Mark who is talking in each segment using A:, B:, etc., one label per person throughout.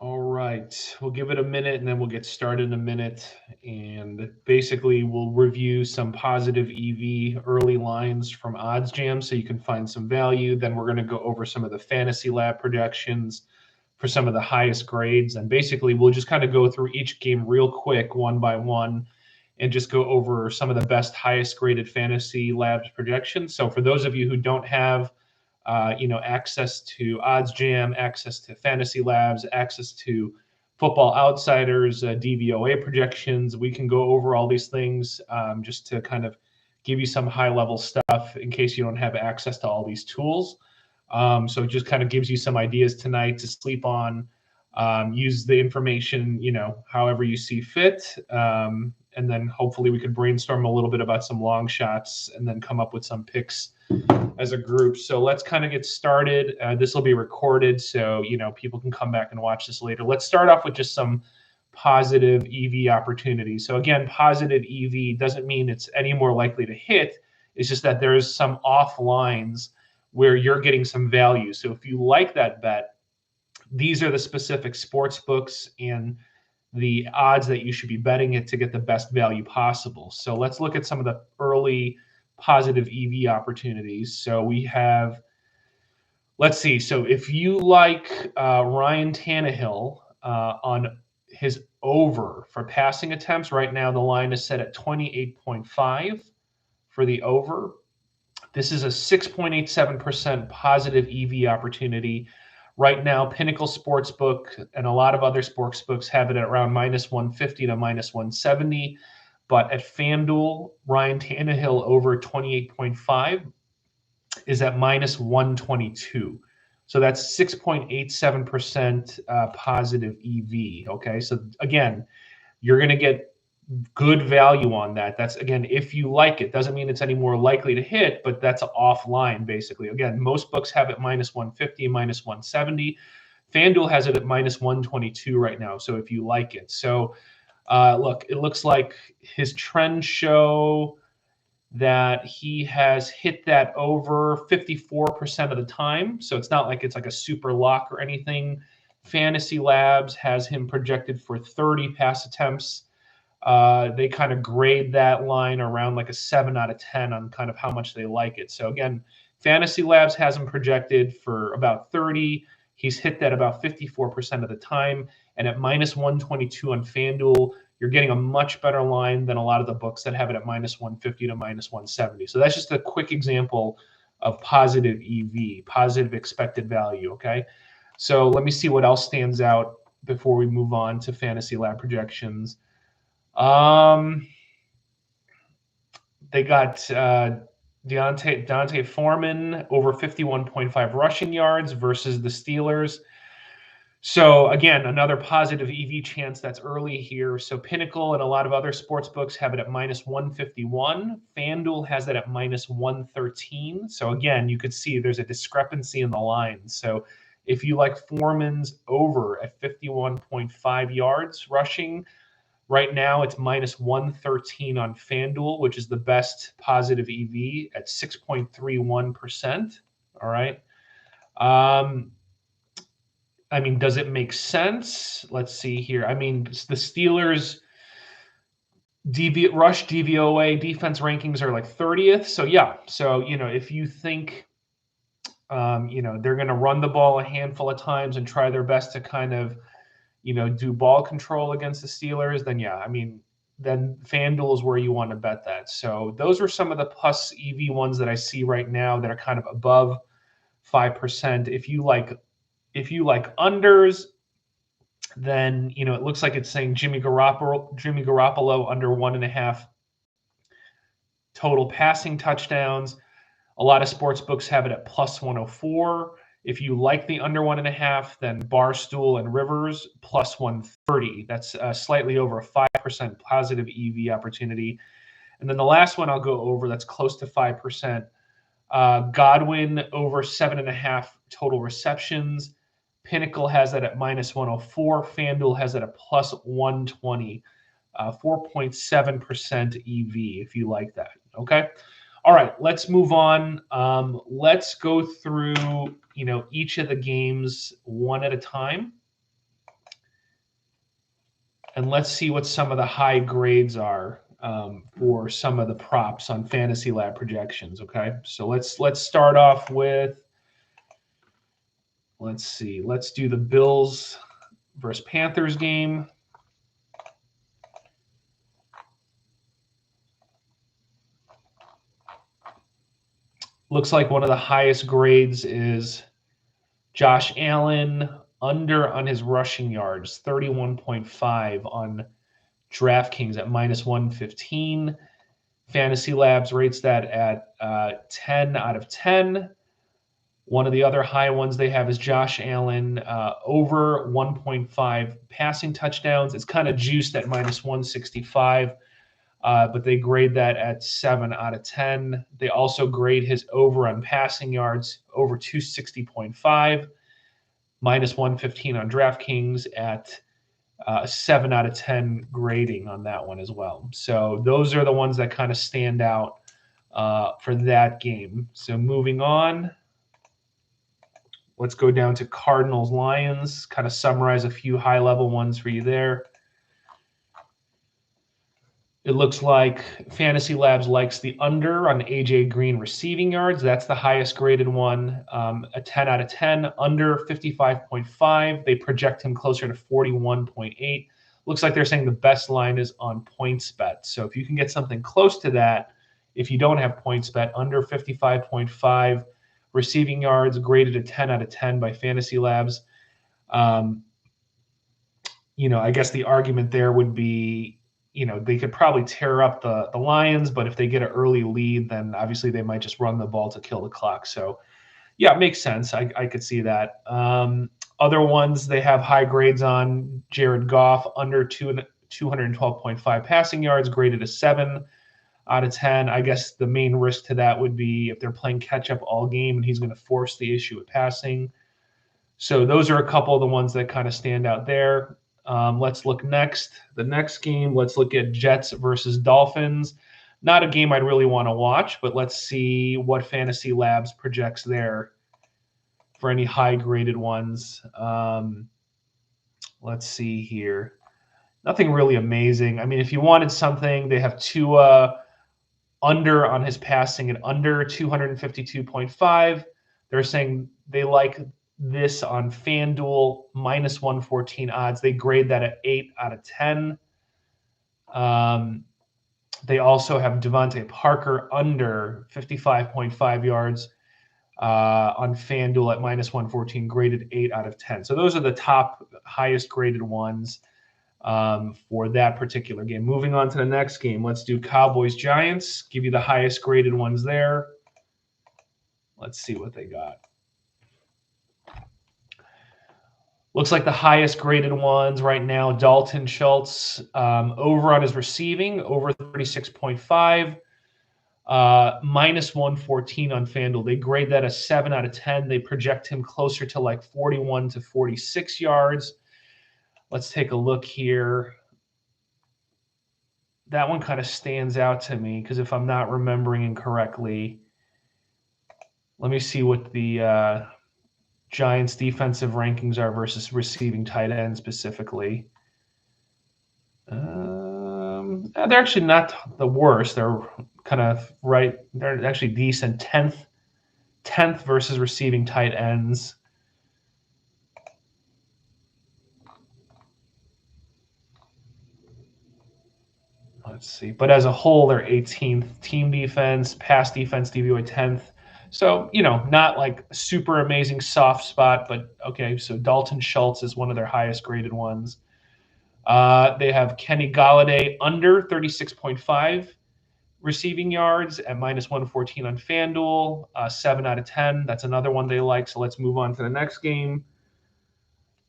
A: All right, we'll give it a minute and then we'll get started in a minute. And basically, we'll review some positive EV early lines from Odds Jam so you can find some value. Then we're going to go over some of the Fantasy Lab projections for some of the highest grades. And basically, we'll just kind of go through each game real quick, one by one, and just go over some of the best, highest graded Fantasy Labs projections. So for those of you who don't have access to Odds Jam, access to Fantasy Labs, access to Football Outsiders, DVOA projections. We can go over all these things just to kind of give you some high level stuff in case you don't have access to all these tools. So it just kind of gives you some ideas tonight to sleep on. Use the information, however you see fit. And then hopefully we could brainstorm a little bit about some long shots and then come up with some picks as a group. So let's kind of get started. This will be recorded, so people can come back and watch this later. Let's start off with just some positive EV opportunities. So again, positive EV doesn't mean it's any more likely to hit. It's just that there's some off lines where you're getting some value. So if you like that bet, these are the specific sports books and the odds that you should be betting it to get the best value possible. So let's look at some of the early positive EV opportunities. So we have, let's see. So if you like Ryan Tannehill on his over for passing attempts, right now the line is set at 28.5 for the over. This is a 6.87% positive EV opportunity. Right now, Pinnacle Sportsbook and a lot of other sports books have it at around minus 150 to minus 170. But at FanDuel, Ryan Tannehill over 28.5 is at minus 122. So that's 6.87% positive EV. Okay. So again, you're going to get good value on that. That's, again, if you like it. Doesn't mean it's any more likely to hit, but that's offline basically. Again, most books have it minus 150, minus 170. FanDuel has it at minus 122 right now. So if you like it. So look, it looks like his trends show that he has hit that over 54% of the time. So it's not like it's like a super lock or anything. Fantasy Labs has him projected for 30 pass attempts. They kind of grade that line around like a 7 out of 10 on kind of how much they like it. So again, Fantasy Labs has him projected for about 30. He's hit that about 54% of the time. And at minus 122 on FanDuel, you're getting a much better line than a lot of the books that have it at minus 150 to minus 170. So that's just a quick example of positive EV, positive expected value, okay? So let me see what else stands out before we move on to Fantasy Lab projections. They got Dante Foreman over 51.5 rushing yards versus the Steelers. So again, another positive EV chance that's early here. So Pinnacle and a lot of other sports books have it at minus 151. FanDuel has it at minus 113. So again, you could see there's a discrepancy in the lines. So if you like Foreman's over at 51.5 yards rushing, right now it's minus 113 on FanDuel, which is the best positive EV at 6.31%. All right. I mean, does it make sense? Let's see here. I mean, the Steelers rush DVOA defense rankings are like 30th. So yeah. So, if you think, they're going to run the ball a handful of times and try their best to kind of, do ball control against the Steelers, then yeah, I mean, then FanDuel is where you want to bet that. So those are some of the plus EV ones that I see right now that are kind of above 5%. If you like unders, then it looks like it's saying Jimmy Garoppolo under 1.5 total passing touchdowns. A lot of sports books have it at plus 104. If you like the under 1.5, then Barstool and Rivers plus 130. That's slightly over a 5% positive EV opportunity. And then the last one I'll go over that's close to 5%. Godwin over 7.5 total receptions. Pinnacle has that at minus 104. FanDuel has that at plus 120. 4.7% EV if you like that. Okay. All right, let's move on. Let's go through, each of the games one at a time. And let's see what some of the high grades are for some of the props on FantasyLab projections. Okay, so let's start off with, let's see, let's do the Bills versus Panthers game. Looks like one of the highest grades is Josh Allen under on his rushing yards, 31.5 on DraftKings at -115. Fantasy Labs rates that at 10 out of 10. One of the other high ones they have is Josh Allen over 1.5 passing touchdowns. It's kind of juiced at -165, but they grade that at 7 out of 10. They also grade his over on passing yards, over 260.5, -115 on DraftKings at 7 out of 10 grading on that one as well. So those are the ones that kind of stand out for that game. So moving on, let's go down to Cardinals Lions, kind of summarize a few high-level ones for you there. It looks like Fantasy Labs likes the under on AJ Green receiving yards. That's the highest graded one, a 10 out of 10, under 55.5. They project him closer to 41.8. Looks like they're saying the best line is on PointsBet. So if you can get something close to that, if you don't have PointsBet, under 55.5 receiving yards, graded a 10 out of 10 by Fantasy Labs. I guess the argument there would be, they could probably tear up the Lions, but if they get an early lead, then obviously they might just run the ball to kill the clock. So, yeah, it makes sense. I could see that. Other ones, they have high grades on Jared Goff, under 212.5 passing yards, graded a 7 out of 10. I guess the main risk to that would be if they're playing catch-up all game and he's going to force the issue with passing. So those are a couple of the ones that kind of stand out there. Let's look next. The next game, let's look at Jets versus Dolphins. Not a game I'd really want to watch, but let's see what Fantasy Labs projects there for any high-graded ones. Let's see here. Nothing really amazing. I mean, if you wanted something, they have Tua under on his passing at under 252.5. They're saying they like this on FanDuel, -114 odds. They grade that at 8 out of 10. They also have Devontae Parker under 55.5 yards on FanDuel at -114, graded 8 out of 10. So those are the top highest graded ones for that particular game. Moving on to the next game, let's do Cowboys-Giants. Give you the highest graded ones there. Let's see what they got. Looks like the highest graded ones right now, Dalton Schultz, over on his receiving, over 36.5, -114 on FanDuel. They grade that a 7 out of 10. They project him closer to like 41 to 46 yards. Let's take a look here. That one kind of stands out to me because if I'm not remembering incorrectly, let me see what the Giants defensive rankings are versus receiving tight end specifically. They're actually not the worst. They're kind of right. They're actually decent. 10th versus receiving tight ends. Let's see. But as a whole, they're 18th. Team defense, pass defense, DVOA 10th. So, not like super amazing soft spot, but okay. So Dalton Schultz is one of their highest graded ones. They have Kenny Golladay under 36.5 receiving yards at -114 on FanDuel, 7 out of 10. That's another one they like. So let's move on to the next game.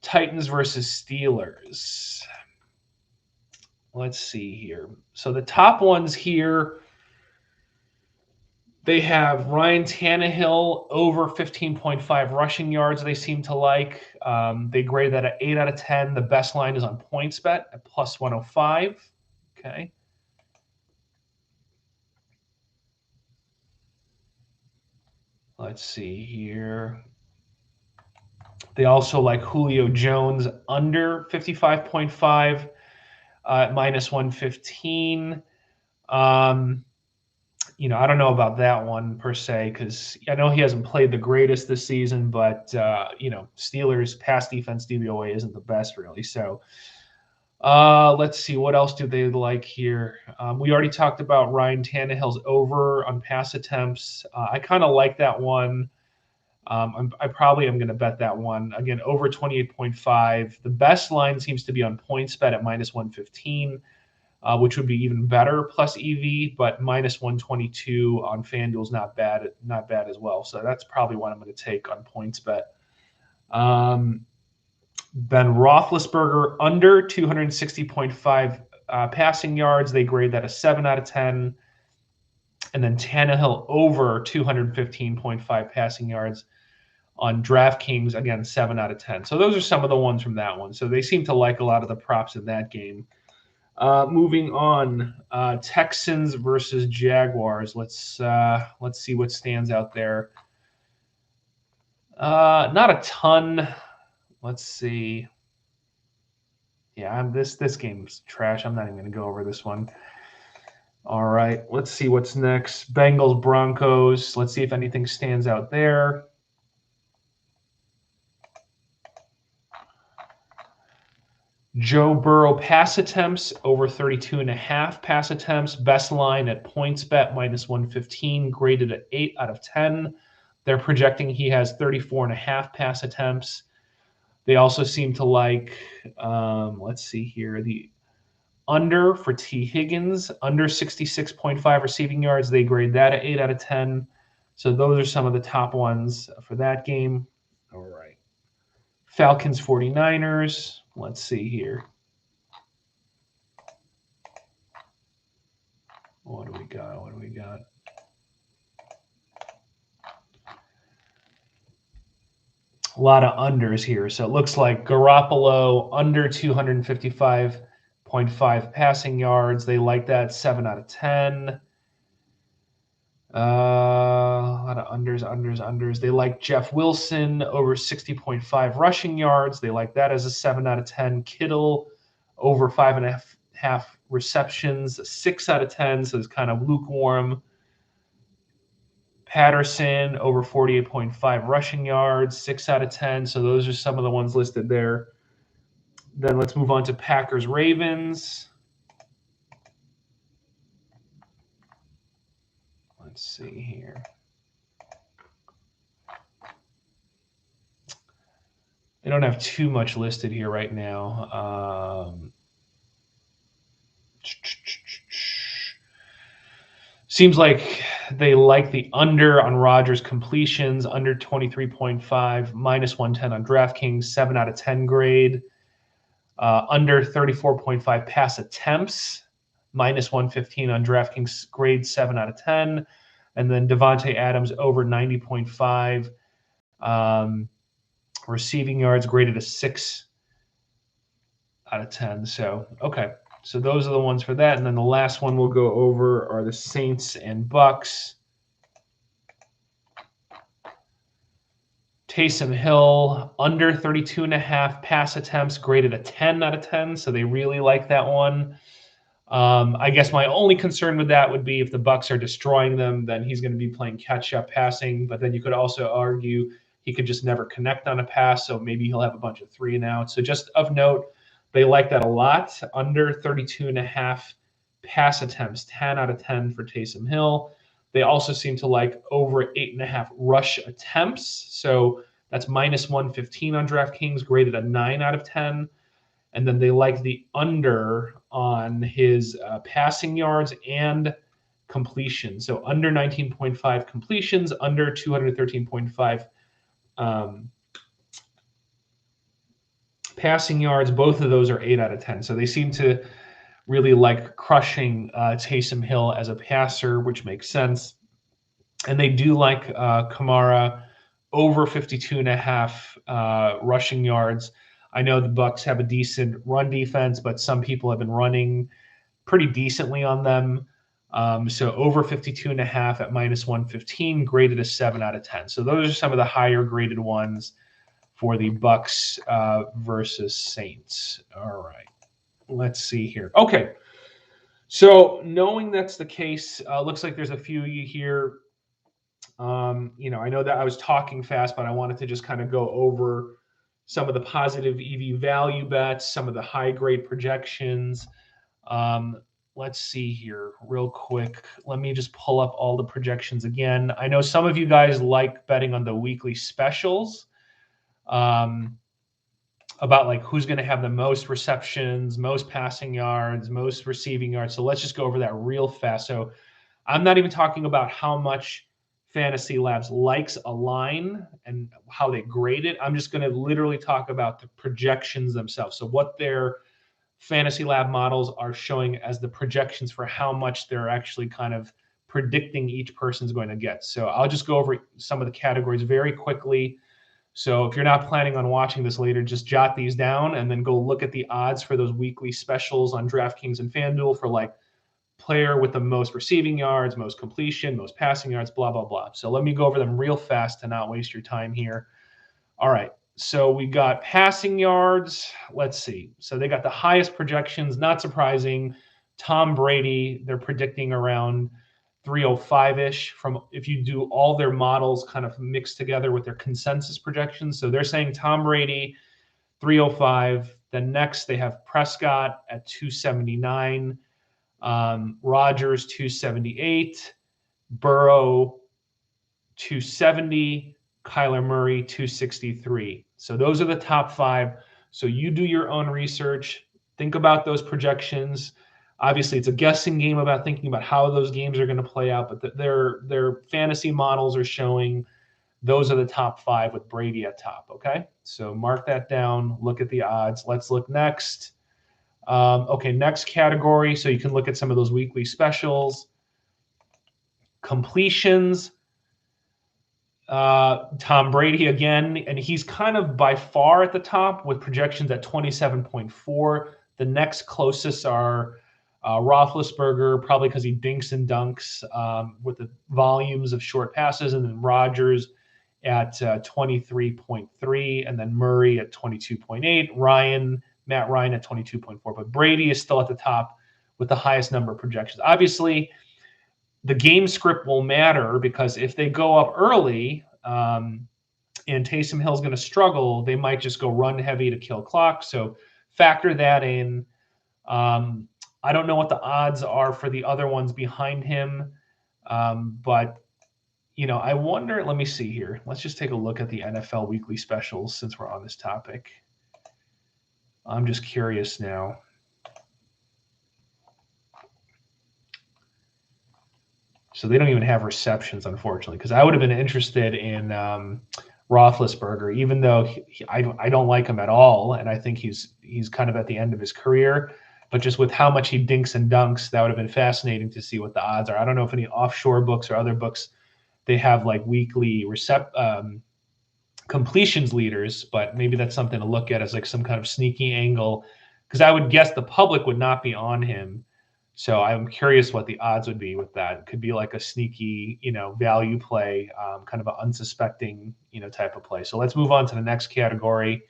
A: Titans versus Steelers. Let's see here. So the top ones here, they have Ryan Tannehill over 15.5 rushing yards they seem to like. They grade that at 8 out of 10. The best line is on PointsBet at +105. Okay. Let's see here. They also like Julio Jones under 55.5. at minus 115. You know, I don't know about that one per se, because I know he hasn't played the greatest this season, but, you know, Steelers pass defense DVOA isn't the best really. So let's see, what else do they like here? We already talked about Ryan Tannehill's over on pass attempts. I kind of like that one. I probably am going to bet that one. Again, over 28.5. The best line seems to be on PointsBet at minus 115. Which would be even better plus Eevee, but minus 122 on FanDuel's not bad as well. So that's probably what I'm going to take on PointsBet. Ben Roethlisberger under 260.5 passing yards. They grade that a 7 out of 10. And then Tannehill over 215.5 passing yards on DraftKings, again, 7 out of 10. So those are some of the ones from that one. So they seem to like a lot of the props in that game. Moving on, Texans versus Jaguars. Let's see what stands out there. Not a ton. Let's see. Yeah, this game's trash. I'm not even going to go over this one. All right, let's see what's next. Bengals, Broncos. Let's see if anything stands out there. Joe Burrow pass attempts over 32.5 pass attempts. Best line at PointsBet minus 115, graded at 8 out of 10. They're projecting he has 34.5 pass attempts. They also seem to like, let's see here, the under for T. Higgins, under 66.5 receiving yards. They grade that at 8 out of 10. So those are some of the top ones for that game. All right. Falcons, 49ers. Let's see here. What do we got? A lot of unders here. So it looks like Garoppolo under 255.5 passing yards. They like that, 7 out of 10. A lot of unders. They like Jeff Wilson over 60.5 rushing yards. They like that as a 7 out of 10. Kittle over 5.5 receptions, 6 out of 10. So it's kind of lukewarm. Patterson over 48.5 rushing yards, 6 out of 10. So those are some of the ones listed there. Then let's move on to Packers Ravens. Let's see here. They don't have too much listed here right now. Seems like they like the under on Rodgers completions, under 23.5, minus 110 on DraftKings, 7 out of 10 grade. Under 34.5 pass attempts, minus 115 on DraftKings, grade 7 out of 10. And then Devontae Adams over 90.5 receiving yards, graded a 6 out of 10. So, okay. So those are the ones for that. And then the last one we'll go over are the Saints and Bucks. Taysom Hill, under 32.5 pass attempts, graded a 10 out of 10. So they really like that one. I guess my only concern with that would be if the Bucks are destroying them, then he's going to be playing catch-up passing. But then you could also argue he could just never connect on a pass, so maybe he'll have a bunch of 3-and-outs. So just of note, they like that a lot. Under 32.5 pass attempts, 10 out of 10 for Taysom Hill. They also seem to like over 8.5 rush attempts. So that's minus 115 on DraftKings, graded a 9 out of 10. And then they like the under on his passing yards and completion. So under 19.5 completions, under 213.5 passing yards. Both of those are 8 out of 10. So they seem to really like crushing Taysom Hill as a passer, which makes sense. And they do like Kamara over 52.5 rushing yards. I know the Bucks have a decent run defense, but some people have been running pretty decently on them. So over 52.5 at minus 115, graded a 7 out of 10. So those are some of the higher graded ones for the Bucks versus Saints. All right. Let's see here. Okay. So knowing that's the case, looks like there's a few of you here. I know that I was talking fast, but I wanted to just kind of go over some of the positive EV value bets, some of the high grade projections. Let's see here real quick. Let me just pull up all the projections again. I know some of you guys like betting on the weekly specials. About like who's going to have the most receptions, most passing yards, most receiving yards. So let's just go over that real fast. So I'm not even talking about how much Fantasy Labs likes a line and how they grade it. I'm just going to literally talk about the projections themselves. So what their Fantasy Lab models are showing as the projections for how much they're actually kind of predicting each person's going to get. So I'll just go over some of the categories very quickly. So if you're not planning on watching this later, just jot these down and then go look at the odds for those weekly specials on DraftKings and FanDuel for like player with the most receiving yards, most completion, most passing yards, blah, blah, blah. So let me go over them real fast to not waste your time here. All right. So we got passing yards. Let's see. So they got the highest projections, not surprising. Tom Brady, they're predicting around 305-ish from if you do all their models kind of mixed together with their consensus projections. So they're saying Tom Brady 305. Then next they have Prescott at 279, Rodgers 278, Burrow 270, Kyler Murray 263. So those are the top five. So you do your own research, think about those projections. Obviously, it's a guessing game about thinking about how those games are going to play out, but their fantasy models are showing those are the top five with Brady at top. Okay, so mark that down. Look at the odds. Let's look next. Okay, next category. So you can look at some of those weekly specials. Completions. Tom Brady again, and he's kind of by far at the top with projections at 27.4. The next closest are Roethlisberger, probably because he dinks and dunks with the volumes of short passes, and then Rodgers at 23.3, and then Murray at 22.8, Matt Ryan at 22.4. But Brady is still at the top with the highest number of projections. Obviously, the game script will matter because if they go up early and Taysom Hill's going to struggle, they might just go run heavy to kill clock. So factor that in. I don't know what the odds are for the other ones behind him, but I wonder. Let me see here. Let's just take a look at the NFL weekly specials since we're on this topic. I'm just curious now. So they don't even have receptions, unfortunately, because I would have been interested in Roethlisberger, even though I don't like him at all, and I think he's kind of at the end of his career. But just with how much he dinks and dunks, that would have been fascinating to see what the odds are. I don't know if any offshore books or other books they have like weekly completions leaders, but maybe that's something to look at as like some kind of sneaky angle, because I would guess the public would not be on him. So I'm curious what the odds would be with that. It could be like a sneaky, value play, kind of an unsuspecting, type of play. So let's move on to the next category.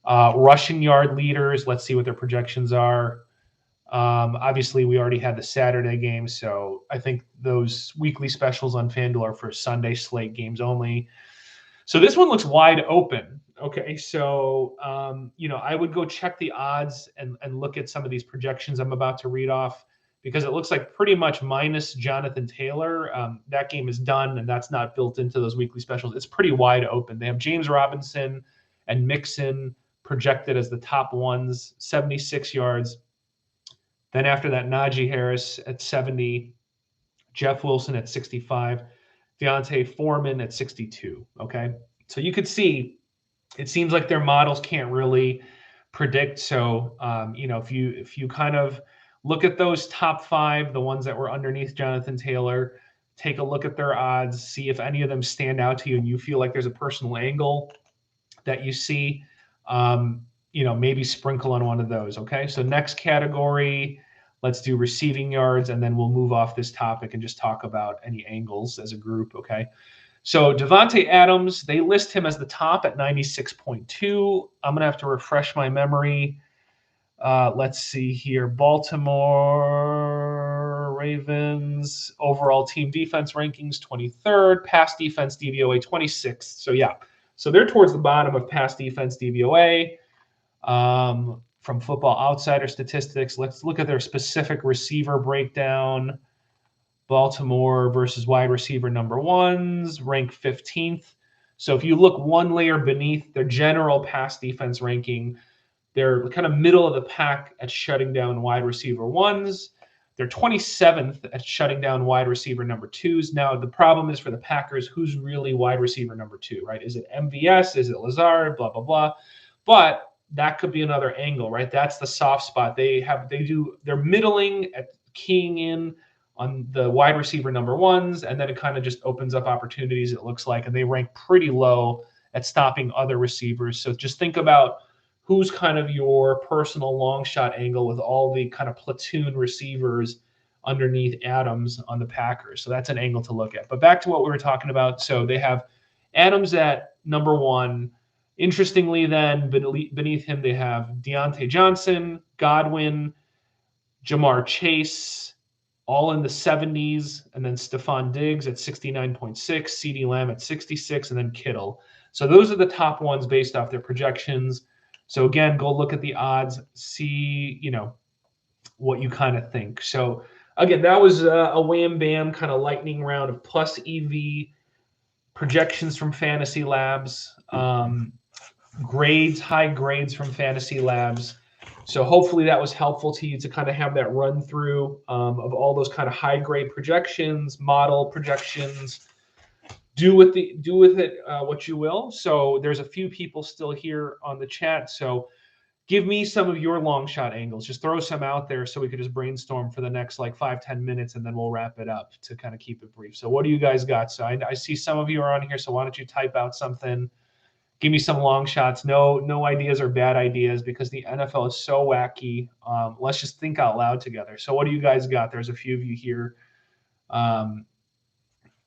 A: Rushing yard leaders. Let's see what their projections are. Obviously, we already had the Saturday game, so I think those weekly specials on FanDuel are for Sunday slate games only. So this one looks wide open. Okay, so I would go check the odds and look at some of these projections I'm about to read off, because it looks like pretty much minus Jonathan Taylor, that game is done, and that's not built into those weekly specials. It's pretty wide open. They have James Robinson and Mixon projected as the top ones, 76 yards. Then after that, Najee Harris at 70, Jeff Wilson at 65, Deontay Foreman at 62. Okay, so you could see it seems like their models can't really predict. So if you kind of look at those top five, the ones that were underneath Jonathan Taylor, take a look at their odds, see if any of them stand out to you and you feel like there's a personal angle that you see. Maybe sprinkle on one of those. Okay, so next category, let's do receiving yards, and then we'll move off this topic and just talk about any angles as a group. Okay, so Devontae Adams, they list him as the top at 96.2. I'm gonna have to refresh my memory. Let's see here. Baltimore Ravens overall team defense rankings 23rd, pass defense DVOA 26th. So yeah, so they're towards the bottom of pass defense DVOA. From Football Outsider statistics, let's look at their specific receiver breakdown. Baltimore versus wide receiver number ones, ranked 15th. So if you look one layer beneath their general pass defense ranking, they're kind of middle of the pack at shutting down wide receiver ones. They're 27th at shutting down wide receiver number twos. Now, the problem is for the Packers, who's really wide receiver number two, right? Is it MVS? Is it Lazard? Blah, blah, blah. But that could be another angle, right? That's the soft spot. They're middling at keying in on the wide receiver number ones, and then it kind of just opens up opportunities, it looks like, and they rank pretty low at stopping other receivers. So just think about who's kind of your personal long shot angle with all the kind of platoon receivers underneath Adams on the Packers. So that's an angle to look at. But back to what we were talking about. So they have Adams at number one. Interestingly, then beneath him, they have Deontay Johnson, Godwin, Jamar Chase, all in the 70s, and then Stephon Diggs at 69.6, CeeDee Lamb at 66, and then Kittle. So those are the top ones based off their projections. So again, go look at the odds, see, what you kind of think. So again, that was a wham bam kind of lightning round of plus Eevee projections from Fantasy Labs, high grades from Fantasy Labs. So hopefully that was helpful to you to kind of have that run through of all those kind of high grade projections, model projections. Do with it what you will. So there's a few people still here on the chat. So give me some of your long shot angles. Just throw some out there so we could just brainstorm for the next 5-10 minutes, and then we'll wrap it up to kind of keep it brief. So what do you guys got? So I see some of you are on here. So why don't you type out something? Give me some long shots. No ideas are bad ideas because the NFL is so wacky. Let's just think out loud together. So what do you guys got? There's a few of you here.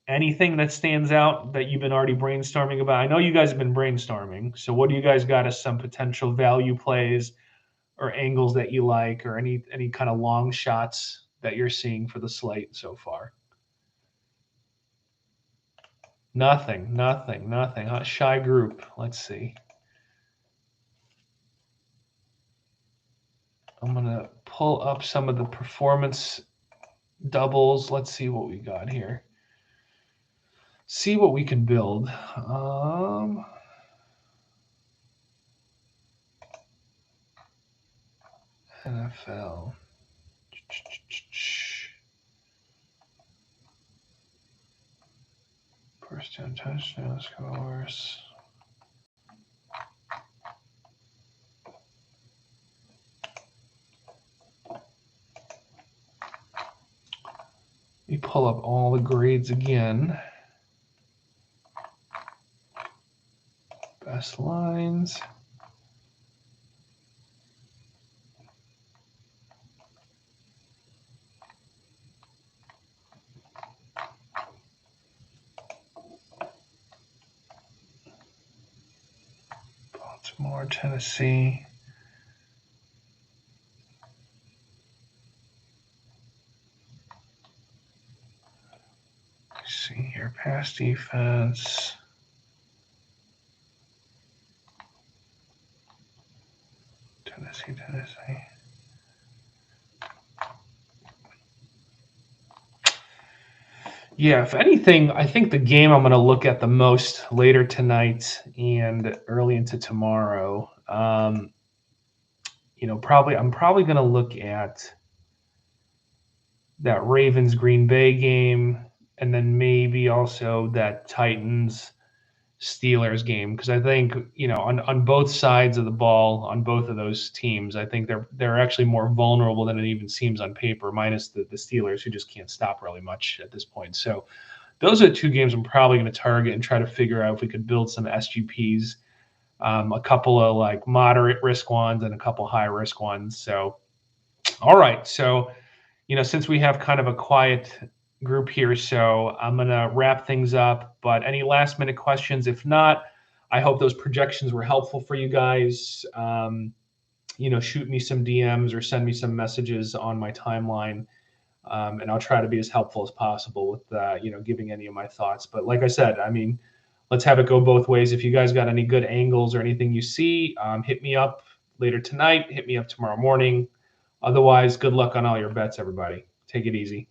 A: Anything that stands out that you've been already brainstorming about? I know you guys have been brainstorming. So what do you guys got as some potential value plays or angles that you like, or any kind of long shots that you're seeing for the slate so far? Nothing. Shy group. Let's see. I'm going to pull up some of the performance doubles. Let's see what we got here. See what we can build. NFL. First down touchdown scores. Let me pull up all the grades again. Best lines. Baltimore, Tennessee. Let's see here, pass defense. Tennessee. Yeah, if anything, I think the game I'm going to look at the most later tonight and early into tomorrow, I'm probably going to look at that Ravens Green Bay game, and then maybe also that Titans Steelers game, because I think on both sides of the ball on both of those teams, I think they're actually more vulnerable than it even seems on paper, minus the Steelers, who just can't stop really much at this point. So those are the two games I'm probably going to target and try to figure out if we could build some SGPs, a couple of moderate risk ones and a couple high risk ones. So all right, so since we have kind of a quiet group here, so I'm going to wrap things up. But any last minute questions? If not, I hope those projections were helpful for you guys. shoot me some DMs or send me some messages on my timeline. And I'll try to be as helpful as possible with, giving any of my thoughts. But like I said, I mean, let's have it go both ways. If you guys got any good angles or anything you see, hit me up later tonight. Hit me up tomorrow morning. Otherwise, good luck on all your bets, everybody. Take it easy.